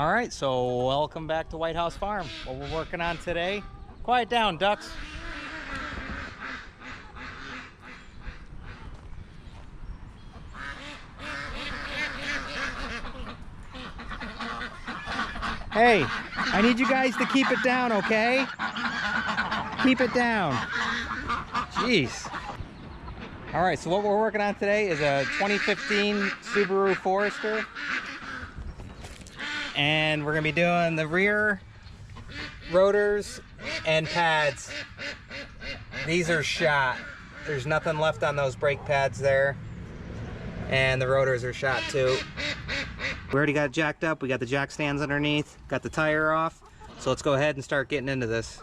All right, so welcome back to White House Farm. What we're working on today, quiet down, ducks. Hey, I need you guys to keep it down, okay? Keep it down. Jeez. All right, so what we're working on today is a 2015 Subaru Forester. And we're gonna be doing the rear rotors and pads. These are shot. There's nothing left on those brake pads there. And the rotors are shot too. We already got it jacked up. We got the jack stands underneath, got the tire off. So let's go ahead and start getting into this.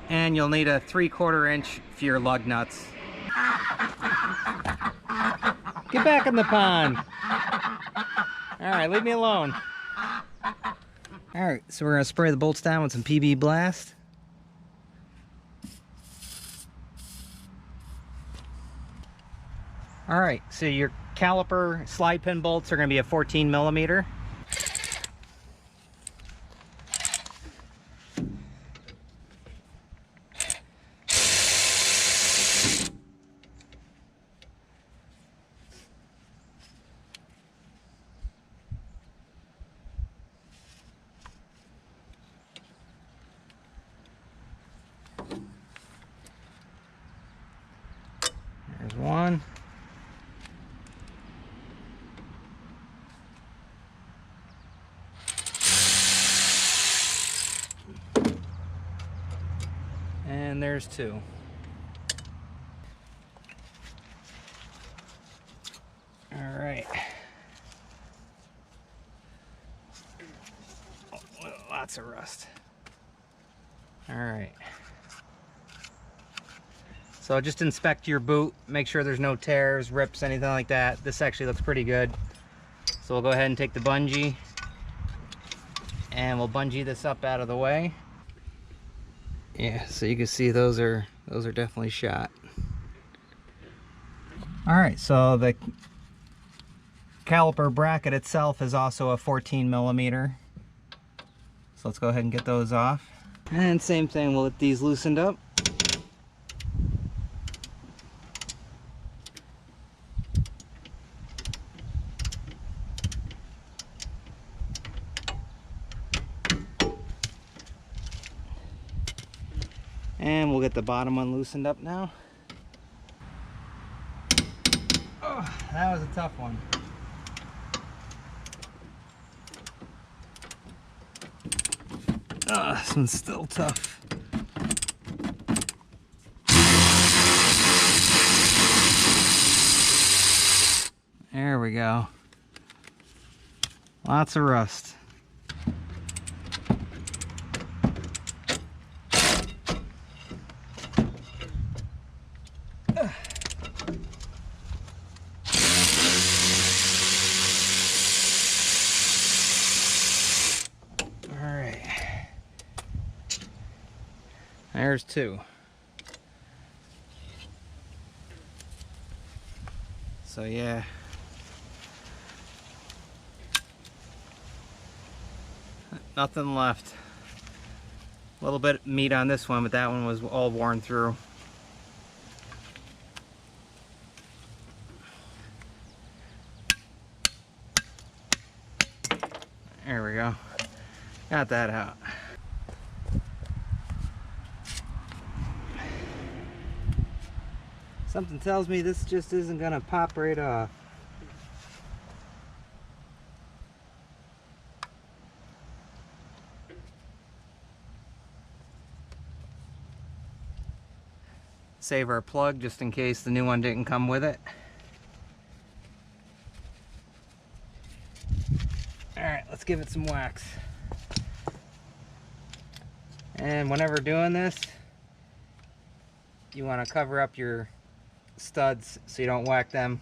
And you'll need a 3/4 inch for your lug nuts. Get back in the pond. All right, leave me alone. All right, so we're gonna spray the bolts down with some PB Blast. All right, so your caliper slide pin bolts are gonna be a 14 millimeter. There's one. And there's two. All right. Oh, lots of rust. All right. So just inspect your boot, make sure there's no tears, rips, anything like that. This actually looks pretty good. So we'll go ahead and take the bungee and we'll bungee this up out of the way. Yeah, so you can see those are definitely shot. All right, so the caliper bracket itself is also a 14 millimeter. So let's go ahead and get those off. And same thing, we'll get these loosened up. And we'll get the bottom one loosened up now. Oh, that was a tough one. Oh, this one's still tough. There we go. Lots of rust. There's two. So yeah. Nothing left. A little bit of meat on this one, but that one was all worn through. There we go. Got that out. Something tells me this just isn't gonna pop right off. Save our plug just in case the new one didn't come with it. All right, let's give it some wax. And whenever doing this, you want to cover up your studs so you don't whack them.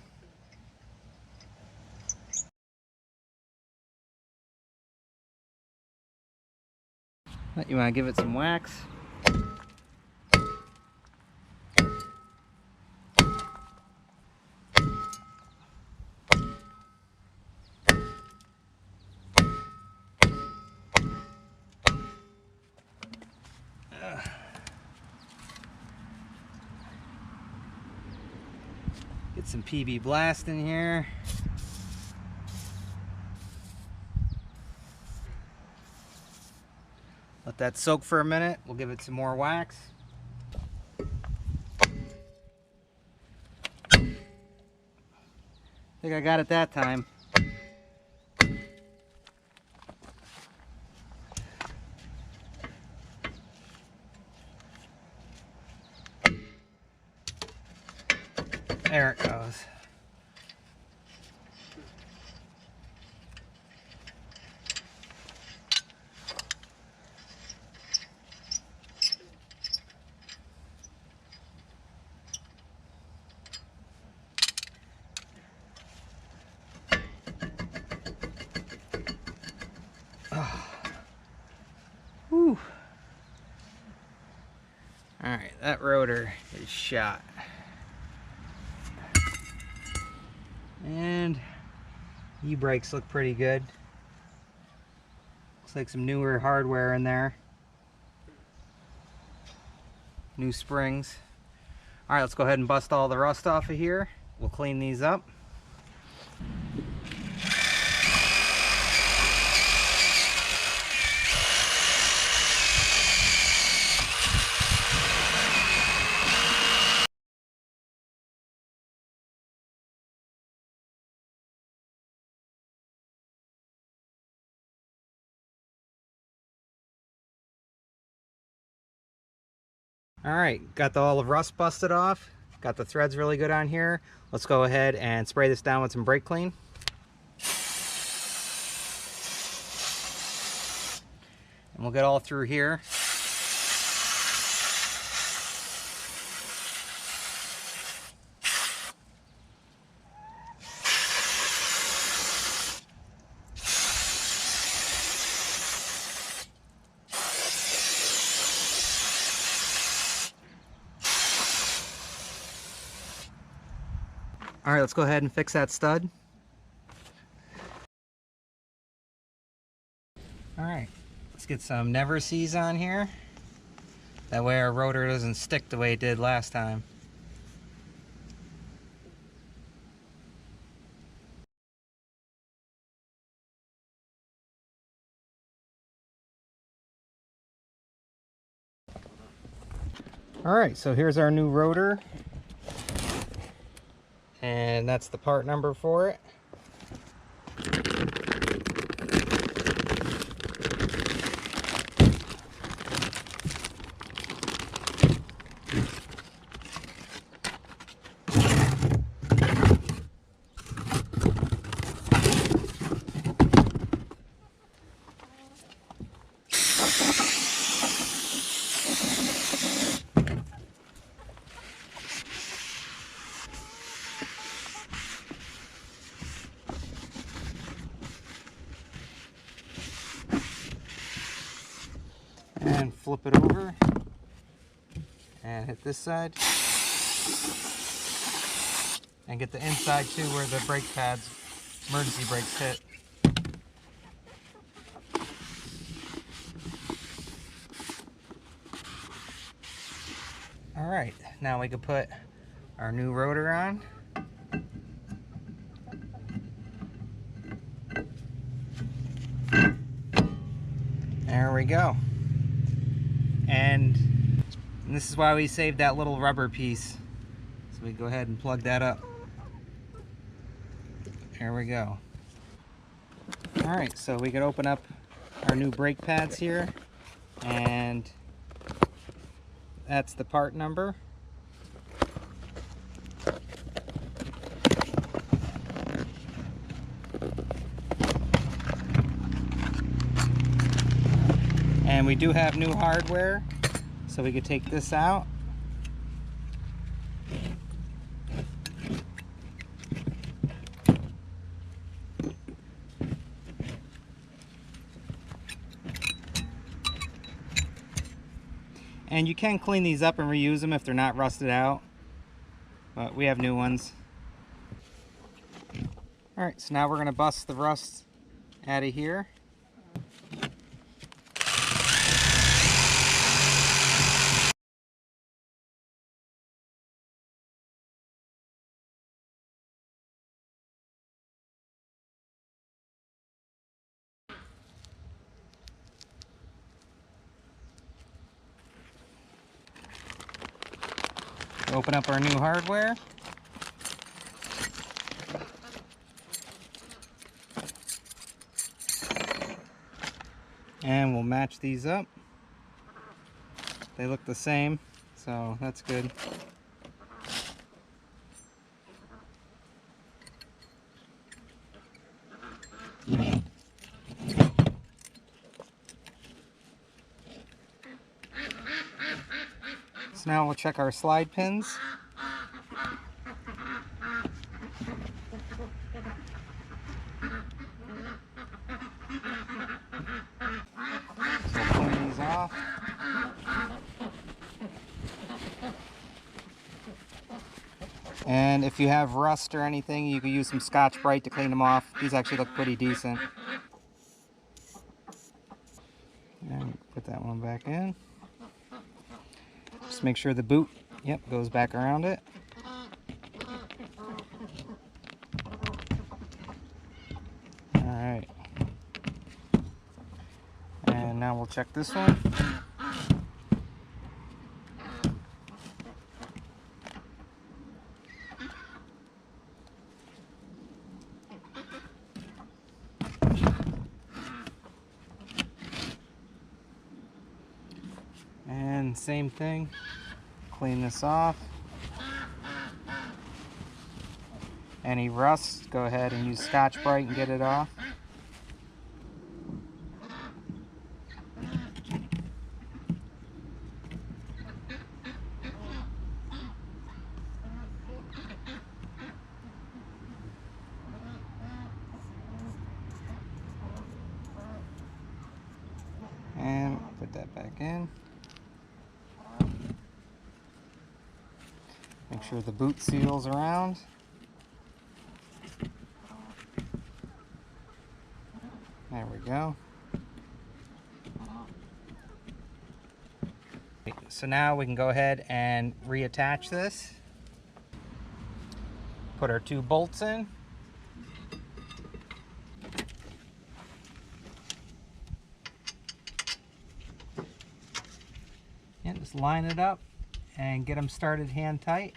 But you want to give it some wax. Get some PB Blast in here. Let that soak for a minute. We'll give it some more wax. I think I got it that time. There it goes. Whew. Alright, that rotor is shot. And e-brakes look pretty good. Looks like some newer hardware in there. New springs. Alright, let's go ahead and bust all the rust off of here. We'll clean these up. Alright, got all the rust busted off. Got the threads really good on here. Let's go ahead and spray this down with some Brakleen. And we'll get all through here. All right, let's go ahead and fix that stud. All right, let's get some never sees on here. That way our rotor doesn't stick the way it did last time. All right, so here's our new rotor. And that's the part number for it. And flip it over and hit this side and get the inside too where the brake pads, emergency brakes hit. All right, now we can put our new rotor on. There we go. And this is why we saved that little rubber piece. So we go ahead and plug that up. There we go. All right, so we can open up our new brake pads here, and that's the part number. And we do have new hardware, so we could take this out. And you can clean these up and reuse them if they're not rusted out, but we have new ones. All right, so now we're gonna bust the rust out of here. Open up our new hardware. And we'll match these up. They look the same, so that's good. So now we'll check our slide pins. So we'll clean these off. And if you have rust or anything, you can use some Scotch-Brite to clean them off. These actually look pretty decent. And put that one back in. Just make sure the boot, yep, goes back around it. Alright. And now we'll check this one. And same thing, clean this off. Any rust, go ahead and use Scotch-Brite and get it off. And put that back in. Make sure the boot seals around. There we go. So now we can go ahead and reattach this. Put our 2 bolts in. And just line it up and get them started hand tight.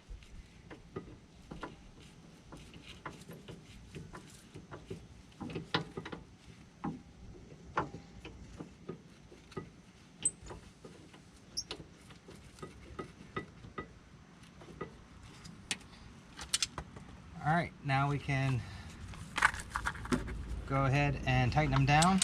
All right, now we can go ahead and tighten them down.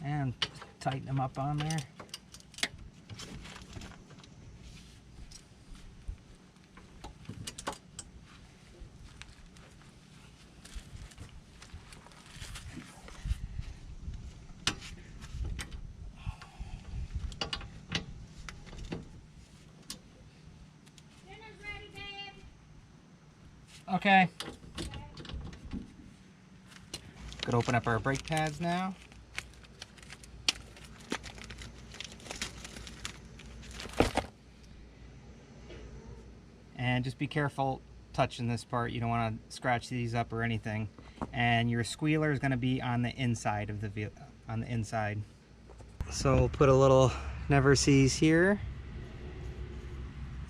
And tighten them up on there. Dinner's ready, babe. Okay. Gonna open up our brake pads now. And just be careful touching this part. You don't want to scratch these up or anything. And your squealer is going to be on the inside of the vehicle, on the inside. So we'll put a little never sees here,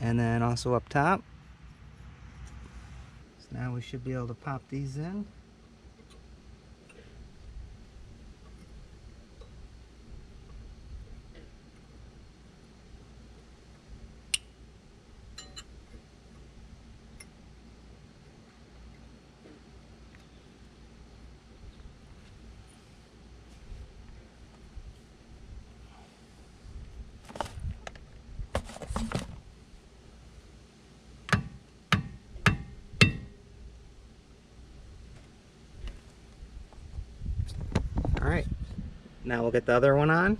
and then also up top. So now we should be able to pop these in. All right, now we'll get the other one on.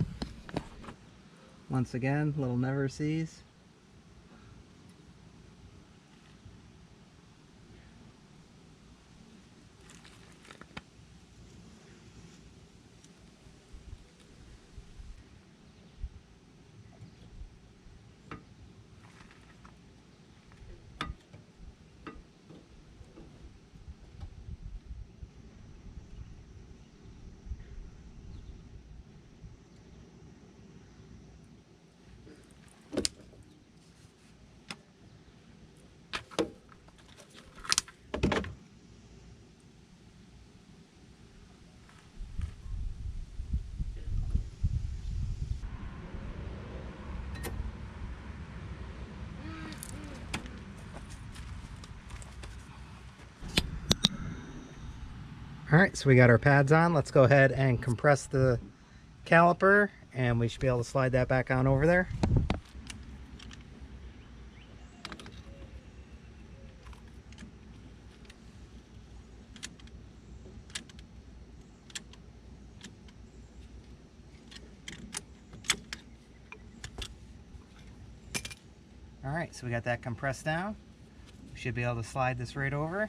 Once again, little never sees. Alright, so we got our pads on. Let's go ahead and compress the caliper, and we should be able to slide that back on over there. Alright, so we got that compressed down. We should be able to slide this right over.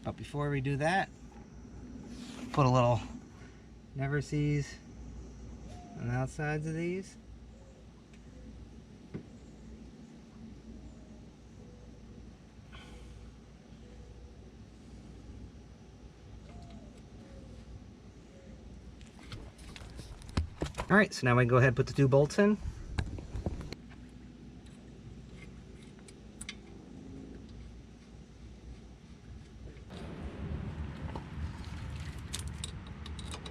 But before we do that, put a little never sees on the outsides of these. Alright, so now we can go ahead and put the 2 bolts in.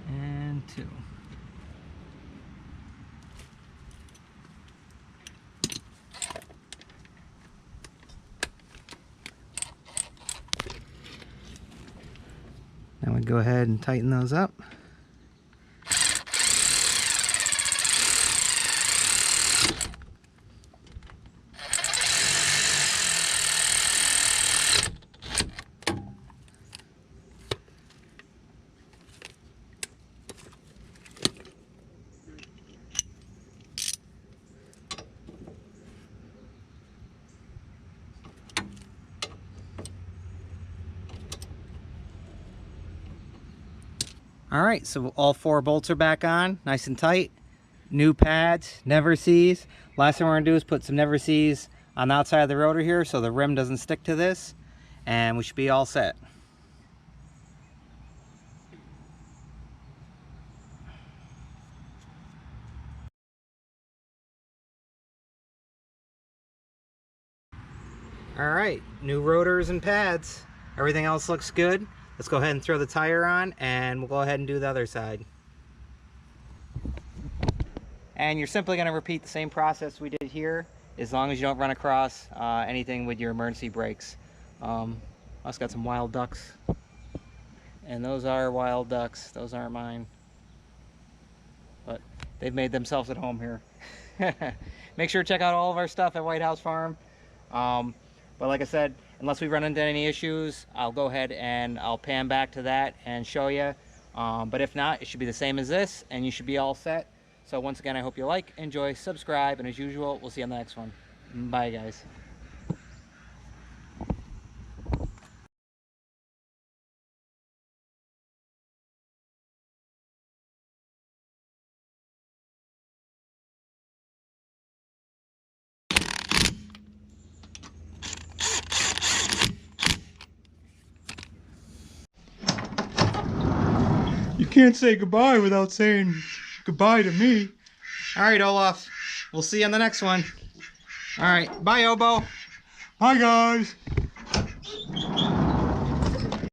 And 2. Now we go ahead and tighten those up. Alright, so all 4 bolts are back on, nice and tight. New pads, never sees. Last thing we're going to do is put some never sees on the outside of the rotor here so the rim doesn't stick to this, and we should be all set. Alright, new rotors and pads. Everything else looks good. Let's go ahead and throw the tire on, and we'll go ahead and do the other side. And you're simply going to repeat the same process we did here, as long as you don't run across anything with your emergency brakes. I also got some wild ducks, and those are wild ducks. Those aren't mine, but they've made themselves at home here. Make sure to check out all of our stuff at White House Farm. But like I said, unless we run into any issues, I'll go ahead and I'll pan back to that and show you. But if not, it should be the same as this, and you should be all set. So once again, I hope you like, enjoy, subscribe, and as usual, we'll see you on the next one. Bye, guys. You can't say goodbye without saying goodbye to me. All right, Olaf. We'll see you on the next one. All right. Bye, Obo. Hi, guys.